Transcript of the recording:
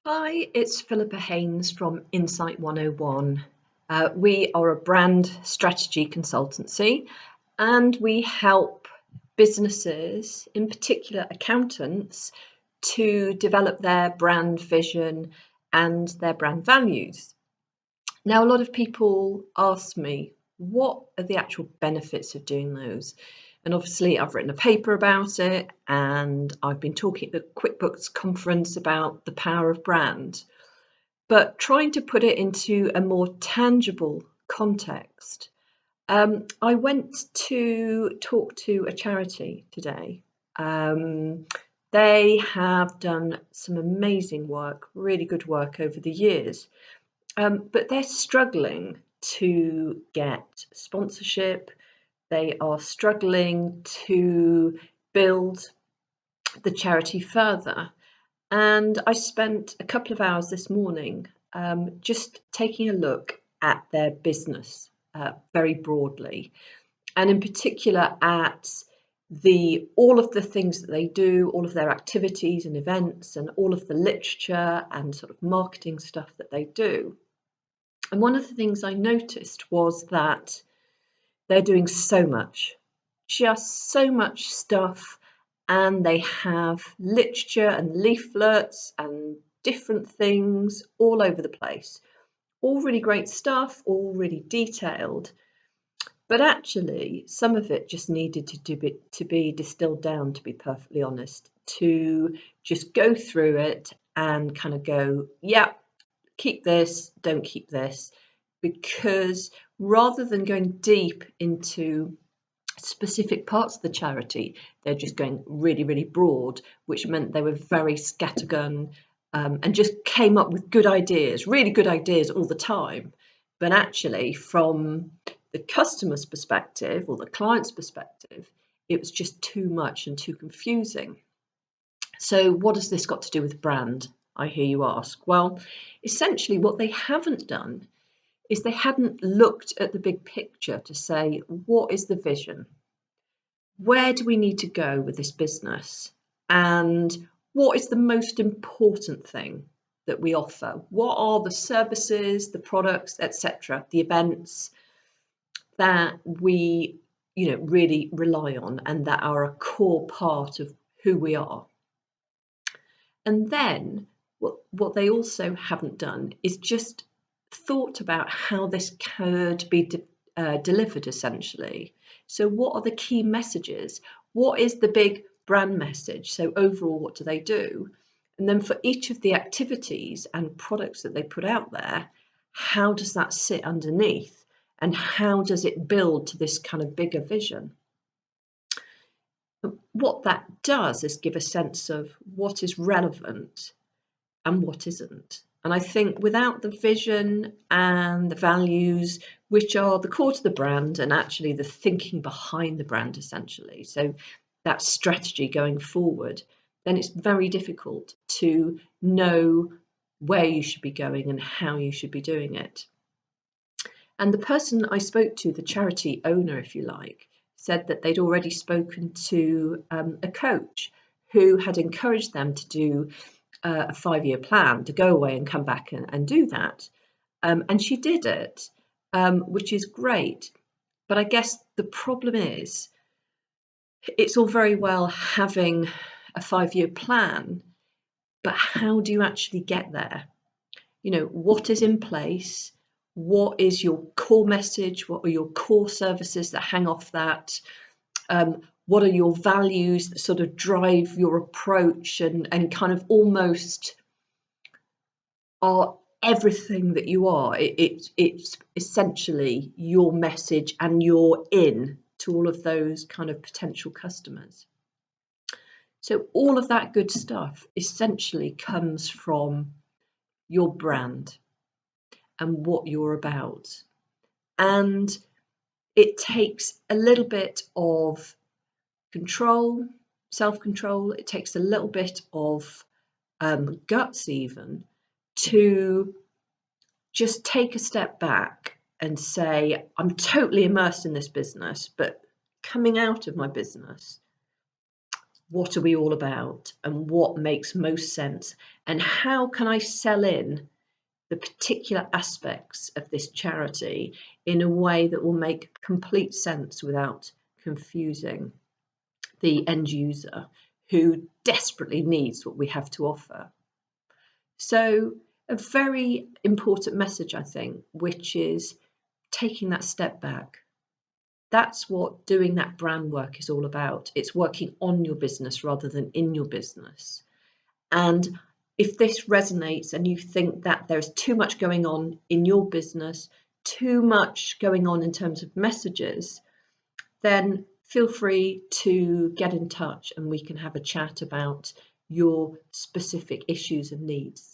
Hi, it's Philippa Haynes from Insight 101. We are a brand strategy consultancy and we help businesses, in particular accountants, to develop their brand vision and their brand values. Now, a lot of people ask me, what are the actual benefits of doing those? And obviously, I've written a paper about it, and I've been talking at the QuickBooks conference about the power of brand. But trying to put it into a more tangible context, I went to talk to a charity today. They have done some amazing work, really good work over the years. But they're struggling to get sponsorship. They are struggling to build the charity further. And I spent a couple of hours this morning just taking a look at their business very broadly, and in particular at all of the things that they do, all of their activities and events, and all of the literature and sort of marketing stuff that they do. And one of the things I noticed was that they're doing so much, just so much stuff, and they have literature and leaflets and different things all over the place. All really great stuff, all really detailed. But actually, some of it just needed to be distilled down, to be perfectly honest, to just go through it and kind of go, yeah, keep this, don't keep this, because rather than going deep into specific parts of the charity, they're just going really, really broad, which meant they were very scattergun and just came up with good ideas, really good ideas all the time. But actually, from the customer's perspective or the client's perspective, it was just too much and too confusing. So what has this got to do with brand, I hear you ask? Well, essentially what they haven't done is they hadn't looked at the big picture to say, what is the vision? Where do we need to go with this business? And what is the most important thing that we offer? What are the services, the products, etc., the events that we really rely on and that are a core part of who we are? And then what they also haven't done is just thought about how this could be delivered essentially. So what are the key messages? What is the big brand message? So overall, what do they do? And then for each of the activities and products that they put out there, how does that sit underneath? And how does it build to this kind of bigger vision? What that does is give a sense of what is relevant and what isn't. And I think without the vision and the values, which are the core to the brand and actually the thinking behind the brand, essentially, so that strategy going forward, then it's very difficult to know where you should be going and how you should be doing it. And the person I spoke to, the charity owner, if you like, said that they'd already spoken to a coach who had encouraged them to do a 5-year plan, to go away and come back and do that. And she did it, which is great. But I guess the problem is, it's all very well having a 5-year plan, but how do you actually get there? What is in place? What is your core message? What are your core services that hang off that? What are your values that sort of drive your approach and kind of almost are everything that you are? It's essentially your message and you're in to all of those kind of potential customers. So all of that good stuff essentially comes from your brand and what you're about. And it takes a little bit of control, self-control. It takes a little bit of guts even to just take a step back and say, I'm totally immersed in this business, but coming out of my business, what are we all about and what makes most sense, and how can I sell in the particular aspects of this charity in a way that will make complete sense without confusing the end user who desperately needs what we have to offer. So, a very important message, I think, which is taking that step back. That's what doing that brand work is all about. It's working on your business rather than in your business. And if this resonates and you think that there's too much going on in your business, too much going on in terms of messages, then feel free to get in touch and we can have a chat about your specific issues and needs.